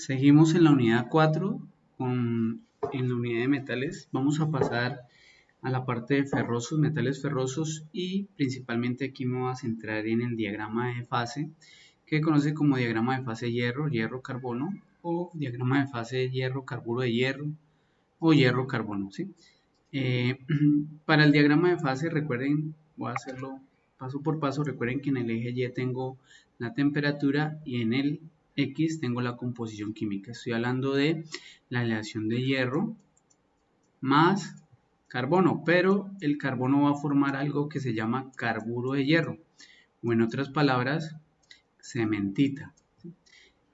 Seguimos en la unidad 4 en la unidad de metales. Vamos a pasar a la parte de ferrosos, metales ferrosos, y principalmente aquí me voy a centrar en el diagrama de fase, que conoce como diagrama de fase hierro, hierro-carbono, o diagrama de fase hierro-carburo de hierro, o hierro-carbono, ¿sí? Para el diagrama de fase, recuerden, voy a hacerlo paso por paso. Recuerden que en el eje Y tengo la temperatura y en el X tengo la composición química. Estoy hablando de la aleación de hierro más carbono, pero el carbono va a formar algo que se llama carburo de hierro, o en otras palabras, cementita.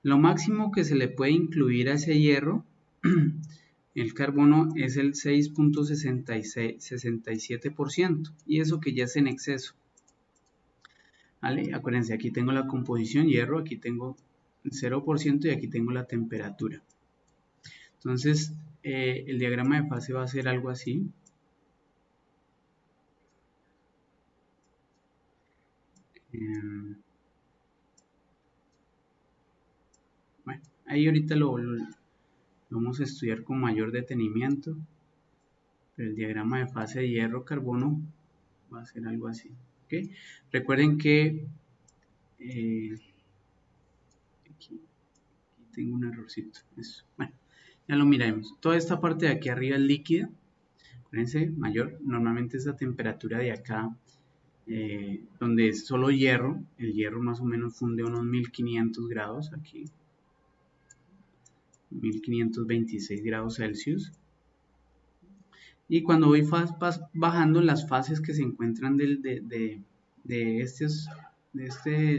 Lo máximo que se le puede incluir a ese hierro, el carbono, es el 6.67%, y eso que ya es en exceso. ¿Vale? Acuérdense, aquí tengo la composición hierro, aquí tengo el 0% y aquí tengo la temperatura. Entonces, el diagrama de fase va a ser algo así. Bueno, ahí ahorita lo vamos a estudiar con mayor detenimiento, pero el diagrama de fase de hierro-carbono va a ser algo así. ¿Okay? Recuerden que aquí tengo un errorcito. Eso. Bueno, ya lo miraremos. Toda esta parte de aquí arriba es líquida. Acuérdense, mayor. Normalmente esa temperatura de acá, donde es solo hierro, el hierro más o menos funde unos 1500 grados aquí. 1526 grados Celsius. Y cuando voy bajando, las fases que se encuentran de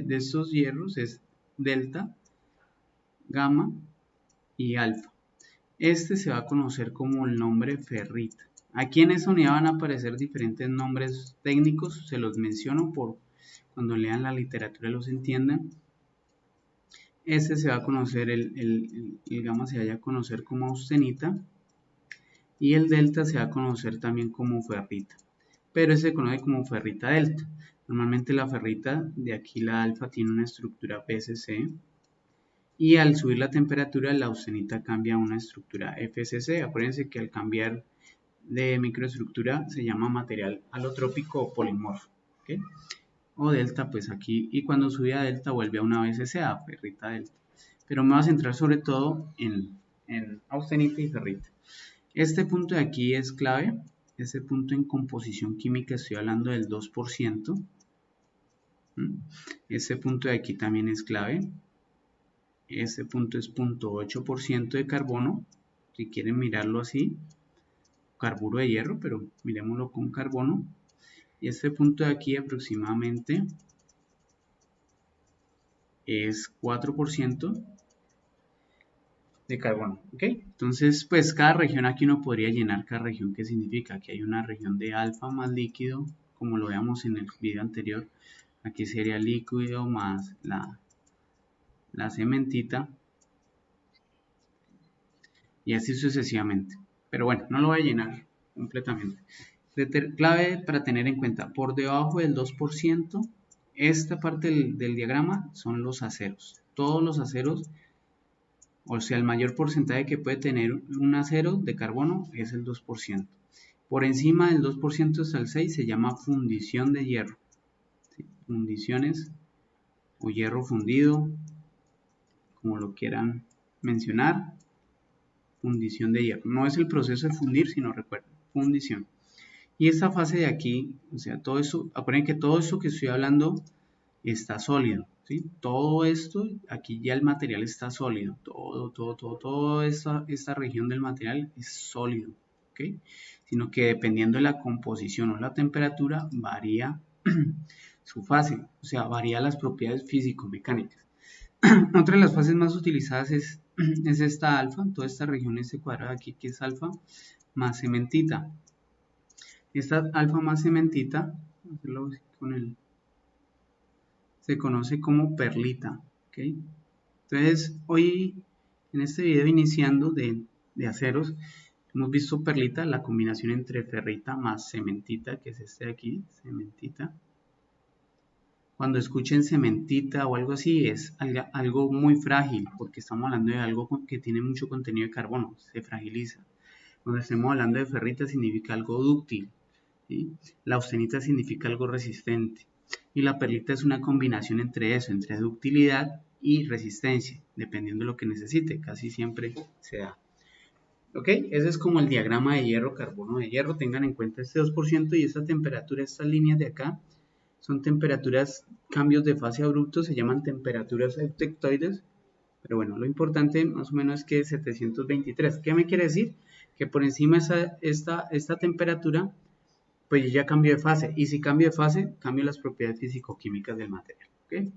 estos hierros es delta, gamma y alfa. Este se va a conocer como el nombre ferrita. Aquí en esta unidad van a aparecer diferentes nombres técnicos, se los menciono por cuando lean la literatura los entiendan. Este se va a conocer, el gamma se va a conocer como austenita, y el delta se va a conocer también como ferrita, pero se conoce como ferrita delta. Normalmente la ferrita de aquí, la alfa, tiene una estructura PCC, y al subir la temperatura la austenita cambia a una estructura FCC. Acuérdense que al cambiar de microestructura se llama material alotrópico o polimorfo, ¿okay? O delta, pues aquí, y cuando sube a delta vuelve a una BCC, a ferrita delta. Pero me voy a centrar sobre todo en austenita y ferrita. Este punto de aquí es clave. Este punto en composición química estoy hablando del 2%. Este punto de aquí también es clave. Este punto es 0.8% de carbono, si quieren mirarlo así, carburo de hierro, pero miremoslo con carbono. Y este punto de aquí aproximadamente es 4% de carbono, ¿ok? Entonces, pues cada región aquí uno podría llenar cada región. ¿Qué significa? Que hay una región de alfa más líquido, como lo veamos en el video anterior. Aquí sería líquido más la cementita, y así sucesivamente. Pero bueno, no lo voy a llenar completamente. Clave para tener en cuenta: por debajo del 2%, esta parte del diagrama son los aceros. Todos los aceros, o sea, el mayor porcentaje que puede tener un acero de carbono es el 2%. Por encima del 2% hasta el 6% se llama fundición de hierro. ¿Sí? Fundiciones o hierro fundido, como lo quieran mencionar. Fundición de hierro. No es el proceso de fundir, sino, recuerden, fundición. Y esta fase de aquí, o sea, todo eso, acuérdense que todo esto que estoy hablando está sólido, ¿sí? Todo esto, aquí ya el material está sólido. Toda esta región del material es sólido, ¿ok? Sino que dependiendo de la composición o la temperatura, varía su fase, o sea, varía las propiedades físico-mecánicas. Otra de las fases más utilizadas es esta alfa, toda esta región, este cuadrado aquí que es alfa más cementita. Esta alfa más cementita, se conoce como perlita, ¿okay? Entonces, hoy en este video iniciando de aceros, hemos visto perlita, la combinación entre ferrita más cementita, que es este de aquí, cementita. cuando escuchen cementita o algo así, es algo muy frágil, porque estamos hablando de algo que tiene mucho contenido de carbono, se fragiliza. Cuando estemos hablando de ferrita, significa algo dúctil, ¿sí? La austenita significa algo resistente. Y la perlita es una combinación entre eso, entre ductilidad y resistencia, dependiendo de lo que necesite, casi siempre se da. ¿Ok? Ese es como el diagrama de hierro, carbono de hierro. Tengan en cuenta este 2% y esta temperatura, estas líneas de acá, son temperaturas, cambios de fase abruptos, se llaman temperaturas eutectoides. Pero bueno, lo importante más o menos es que es 723. ¿Qué me quiere decir? Que por encima de esta temperatura, pues yo ya cambio de fase. Y si cambio de fase, cambio las propiedades físico-químicas del material. ¿Ok?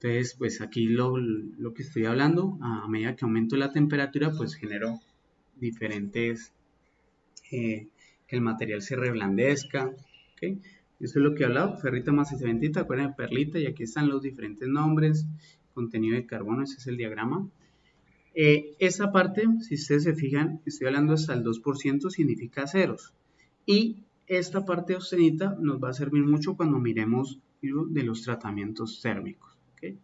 Entonces, pues aquí lo que estoy hablando, a medida que aumento la temperatura, pues genero diferentes, que el material se reblandezca, ¿ok? Eso es lo que he hablado, ferrita más cementita, acuérdense, perlita, y aquí están los diferentes nombres, contenido de carbono, ese es el diagrama. Esta parte, si ustedes se fijan, estoy hablando hasta el 2%, significa ceros, y esta parte austenita nos va a servir mucho cuando miremos de los tratamientos térmicos, ¿ok?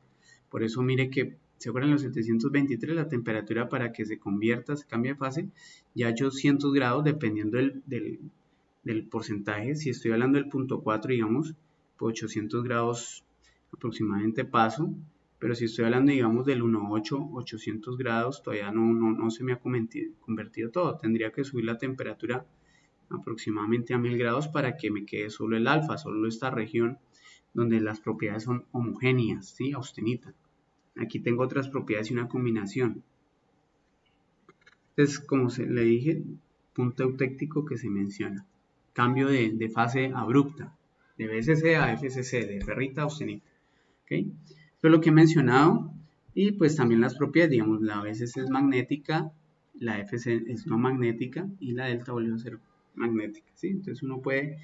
Por eso mire que, ¿se acuerdan los 723? La temperatura para que se convierta, se cambie de fase, ya 800 grados, dependiendo del porcentaje. Si estoy hablando del punto 4, digamos, por 800 grados aproximadamente paso. Pero si estoy hablando, digamos, del 1.8, 800 grados, todavía no se me ha convertido todo. Tendría que subir la temperatura aproximadamente a 1000 grados para que me quede solo el alfa, solo esta región donde las propiedades son homogéneas, ¿sí? Austenita. Aquí tengo otras propiedades y una combinación. Entonces, como le dije, punto eutéctico que se menciona. Cambio de fase abrupta, de BSC a FCC, de ferrita a austenita. ¿Okay? Esto es lo que he mencionado. Y pues también las propiedades, digamos, la BSC es magnética, la FC es no magnética y la delta volvió a ser magnética, ¿sí? Entonces uno puede,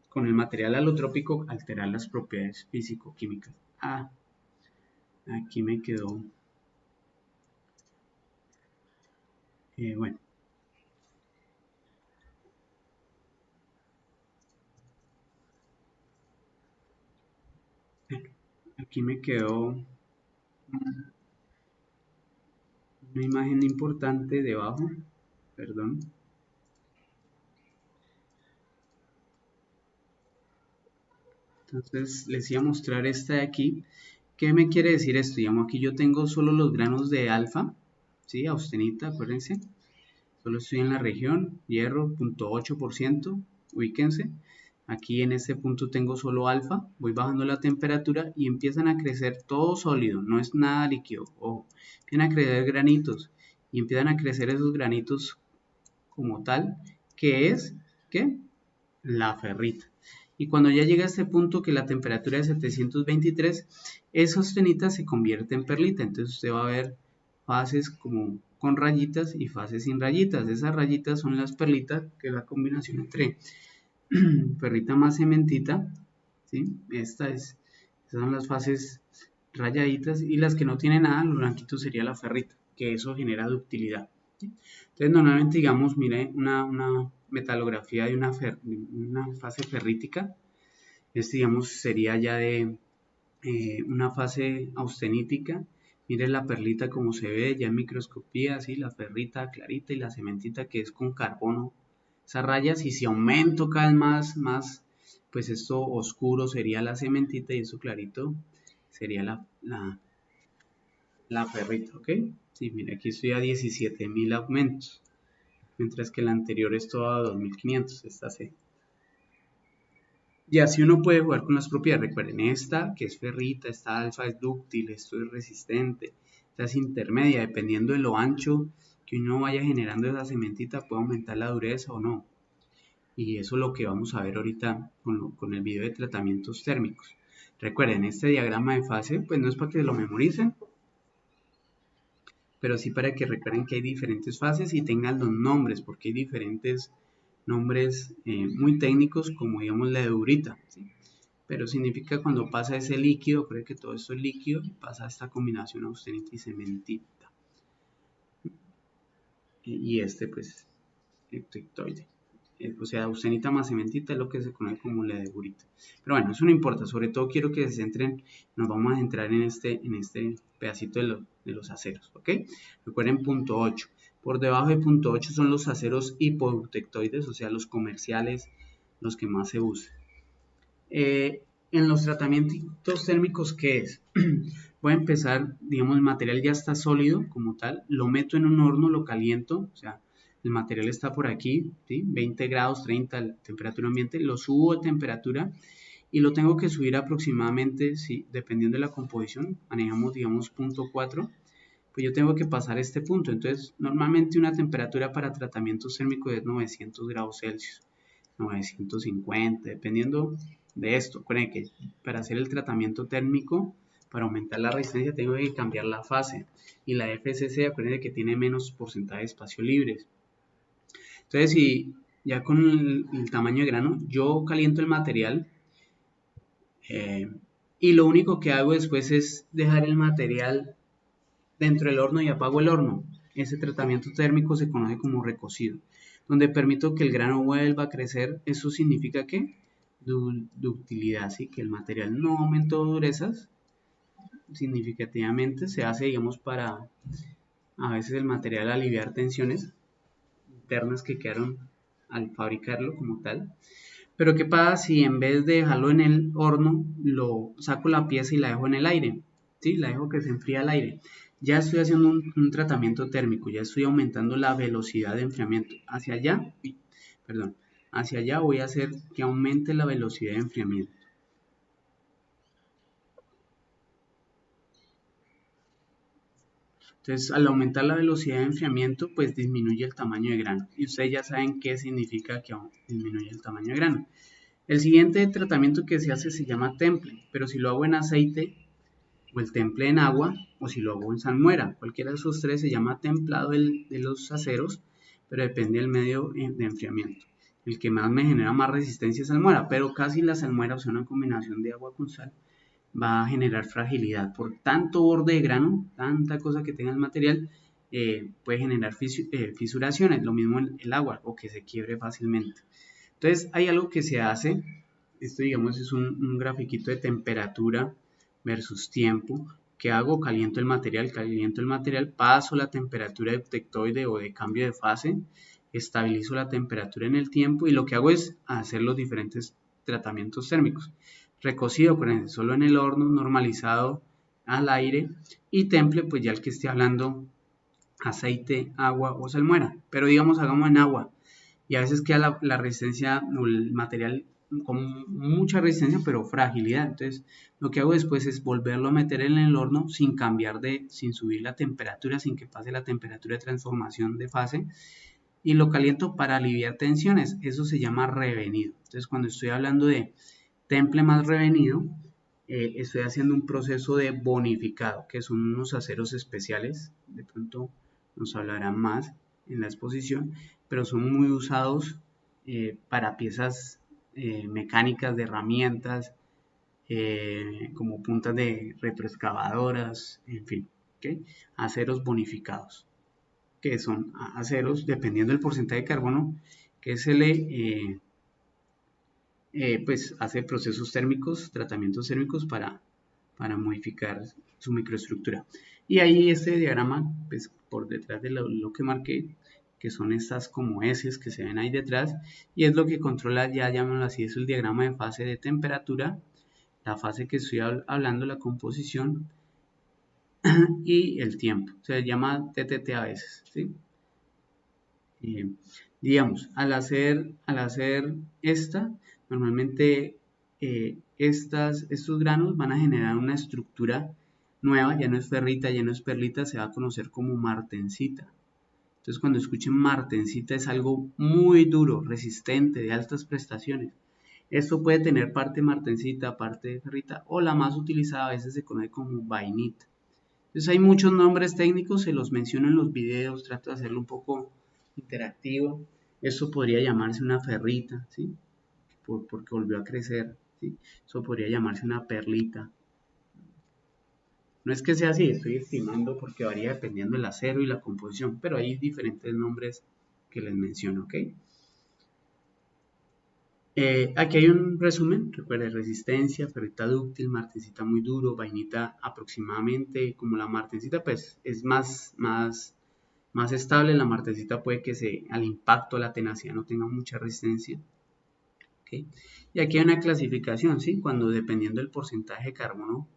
con el material alotrópico, alterar las propiedades físico-químicas. Ah, aquí me quedó, bueno. Aquí me quedó una imagen importante debajo, perdón. Entonces les iba a mostrar esta de aquí. ¿Qué me quiere decir esto? Digamos, aquí yo tengo solo los granos de alfa, ¿sí? Austenita, acuérdense. Solo estoy en la región, hierro, 0.8%, ubíquense. Aquí en este punto tengo solo alfa, voy bajando la temperatura y empiezan a crecer todo sólido, no es nada líquido, ojo. Empiezan a crecer granitos y empiezan a crecer esos granitos como tal, que es, ¿qué? La ferrita. Y cuando ya llega a este punto que la temperatura es 723, esa austenita se convierte en perlita. Entonces usted va a ver fases como con rayitas y fases sin rayitas. Esas rayitas son las perlitas, que es la combinación entre perrita más cementita, ¿sí? Esas son las fases rayaditas, y las que no tienen nada, los blanquitos sería la ferrita, que eso genera ductilidad. ¿Sí? Entonces normalmente, digamos, mire una metalografía de una fase ferrítica, digamos sería ya de una fase austenítica. Mire la perlita como se ve ya en microscopía, así la ferrita clarita y la cementita que es con carbono. Esas rayas, y si aumento cada vez más, pues esto oscuro sería la cementita y eso clarito sería la ferrita, ¿ok? Sí, mire, aquí estoy a 17.000 aumentos, mientras que la anterior es toda a 2.500, esta C. Y así uno puede jugar con las propiedades. Recuerden, esta que es ferrita, esta alfa es dúctil, esto es resistente, esta es intermedia. Dependiendo de lo ancho que uno vaya generando esa cementita, puede aumentar la dureza o no. Y eso es lo que vamos a ver ahorita con el video de tratamientos térmicos. Recuerden, este diagrama de fase, pues no es para que lo memoricen, pero sí para que recuerden que hay diferentes fases y tengan los nombres, porque hay diferentes nombres muy técnicos, como digamos la eurita, ¿sí? Pero significa cuando pasa ese líquido, creo que todo esto es líquido, y pasa esta combinación austenita y cementita. Y este pues eutectoide. o sea, austenita más cementita es lo que se conoce como ledegurita. Pero bueno, eso no importa, sobre todo quiero que se centren, nos vamos a centrar en este pedacito de los aceros, ¿ok? Recuerden punto 8. Por debajo de punto 8 son los aceros hipoeutectoides, o sea, los comerciales, los que más se usan. En los tratamientos térmicos, ¿qué es? Voy a empezar, digamos, el material ya está sólido como tal, lo meto en un horno, lo caliento, o sea, el material está por aquí, ¿sí? 20 grados, 30, temperatura ambiente, lo subo a temperatura y lo tengo que subir aproximadamente, ¿sí? Dependiendo de la composición, manejamos, digamos, punto 4, pues yo tengo que pasar este punto. Entonces, normalmente una temperatura para tratamientos térmicos es 900 grados Celsius, 950, dependiendo de esto. Recuerden que para hacer el tratamiento térmico, para aumentar la resistencia, tengo que cambiar la fase. Y la FCC, acuérdense que tiene menos porcentaje de espacio libre. Entonces, si ya con el tamaño de grano, yo caliento el material y lo único que hago después es dejar el material dentro del horno y apago el horno. Ese tratamiento térmico se conoce como recocido, donde permito que el grano vuelva a crecer. Eso significa que ductilidad, ¿sí? Que el material no aumentó durezas significativamente. Se hace, digamos, para a veces el material aliviar tensiones internas que quedaron al fabricarlo como tal. Pero ¿qué pasa si en vez de dejarlo en el horno, lo saco la pieza y la dejo en el aire? ¿Sí? La dejo que se enfríe al aire. Ya estoy haciendo un tratamiento térmico, ya estoy aumentando la velocidad de enfriamiento. Hacia allá voy a hacer que aumente la velocidad de enfriamiento. Entonces, al aumentar la velocidad de enfriamiento, pues disminuye el tamaño de grano. Y ustedes ya saben qué significa que disminuye el tamaño de grano. El siguiente tratamiento que se hace se llama temple, pero si lo hago en aceite o el temple en agua, o si lo hago en salmuera, cualquiera de esos tres se llama templado de los aceros, pero depende del medio de enfriamiento. El que más me genera más resistencia es salmuera, pero casi la salmuera, o sea, una combinación de agua con sal, va a generar fragilidad. Por tanto borde de grano, tanta cosa que tenga el material, puede generar fisuraciones, lo mismo en el agua, o que se quiebre fácilmente. Entonces hay algo que se hace, esto digamos es un grafiquito de temperatura versus tiempo. ¿Qué hago? Caliento el material, paso la temperatura eutectoide o de cambio de fase, estabilizo la temperatura en el tiempo y lo que hago es hacer los diferentes tratamientos térmicos. Recocido, por ejemplo, solo en el horno, normalizado al aire, y temple, pues ya el que esté hablando, aceite, agua o salmuera, pero digamos hagamos en agua, y a veces queda la resistencia o el material con mucha resistencia pero fragilidad. Entonces lo que hago después es volverlo a meter en el horno sin subir la temperatura, sin que pase la temperatura de transformación de fase, y lo caliento para aliviar tensiones. Eso se llama revenido. Entonces cuando estoy hablando de temple más revenido, estoy haciendo un proceso de bonificado, que son unos aceros especiales, de pronto nos hablarán más en la exposición, pero son muy usados para piezas mecánicas de herramientas, como puntas de retroexcavadoras, en fin, ¿okay? Aceros bonificados, que son aceros, dependiendo del porcentaje de carbono que se le pues hace procesos térmicos, tratamientos térmicos para modificar su microestructura. Y ahí este diagrama, pues por detrás de lo que marqué, que son estas como S que se ven ahí detrás, y es lo que controla, ya llamémoslo así, es el diagrama de fase de temperatura, la fase que estoy hablando, la composición y el tiempo. Se llama TTT a veces, ¿sí? Digamos, al hacer esta, normalmente estos granos van a generar una estructura nueva, ya no es ferrita, ya no es perlita, se va a conocer como martensita. Entonces cuando escuchen martensita es algo muy duro, resistente, de altas prestaciones. Esto puede tener parte martensita, parte ferrita, o la más utilizada a veces se conoce como vainita. Entonces hay muchos nombres técnicos, se los menciono en los videos, trato de hacerlo un poco interactivo. Esto podría llamarse una ferrita, ¿sí? Porque volvió a crecer, ¿sí? Eso podría llamarse una perlita. No es que sea así, estoy estimando porque varía dependiendo del acero y la composición, pero hay diferentes nombres que les menciono, ¿ok? Aquí hay un resumen, recuerde, resistencia, ferrita dúctil, martensita muy duro, vainita aproximadamente como la martensita, pues es más estable. La martensita puede que al impacto, la tenacidad no tenga mucha resistencia. ¿Okay? Y aquí hay una clasificación, ¿sí? Cuando dependiendo del porcentaje de carbono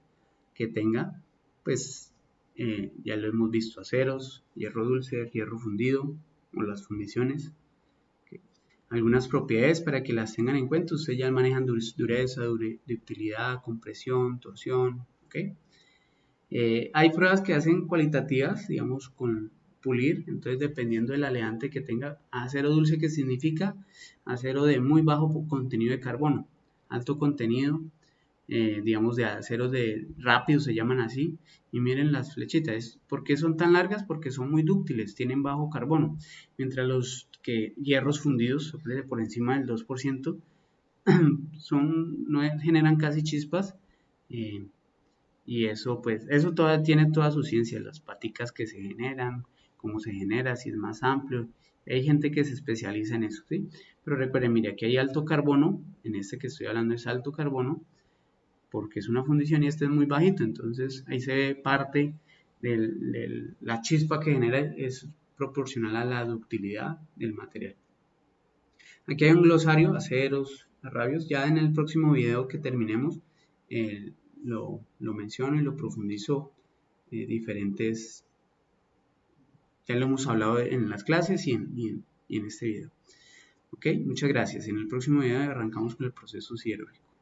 que tenga, pues ya lo hemos visto, aceros, hierro dulce, hierro fundido o las fundiciones. Algunas propiedades para que las tengan en cuenta. Ustedes ya manejan dureza, ductilidad, compresión, torsión. ¿Okay? Hay pruebas que hacen cualitativas, digamos, con pulir. Entonces, dependiendo del aleante que tenga, acero dulce, que significa acero de muy bajo contenido de carbono, alto contenido, digamos, de aceros de rápido, se llaman así. Y miren las flechitas. ¿Por qué son tan largas? Porque son muy dúctiles, tienen bajo carbono. Mientras los hierros fundidos, por encima del 2%, no generan casi chispas. Y eso, pues, eso tiene toda su ciencia, las paticas que se generan, cómo se genera, si es más amplio. Hay gente que se especializa en eso, ¿sí? Pero recuerden, mire, aquí hay alto carbono, en este que estoy hablando es alto carbono, porque es una fundición y este es muy bajito, entonces ahí se ve parte de la chispa que genera es proporcional a la ductilidad del material. Aquí hay un glosario, aceros, rabios, ya en el próximo video que terminemos lo menciono y lo profundizo diferentes, ya lo hemos hablado en las clases y en este video. Ok, muchas gracias. En el próximo video arrancamos con el proceso siderúrgico.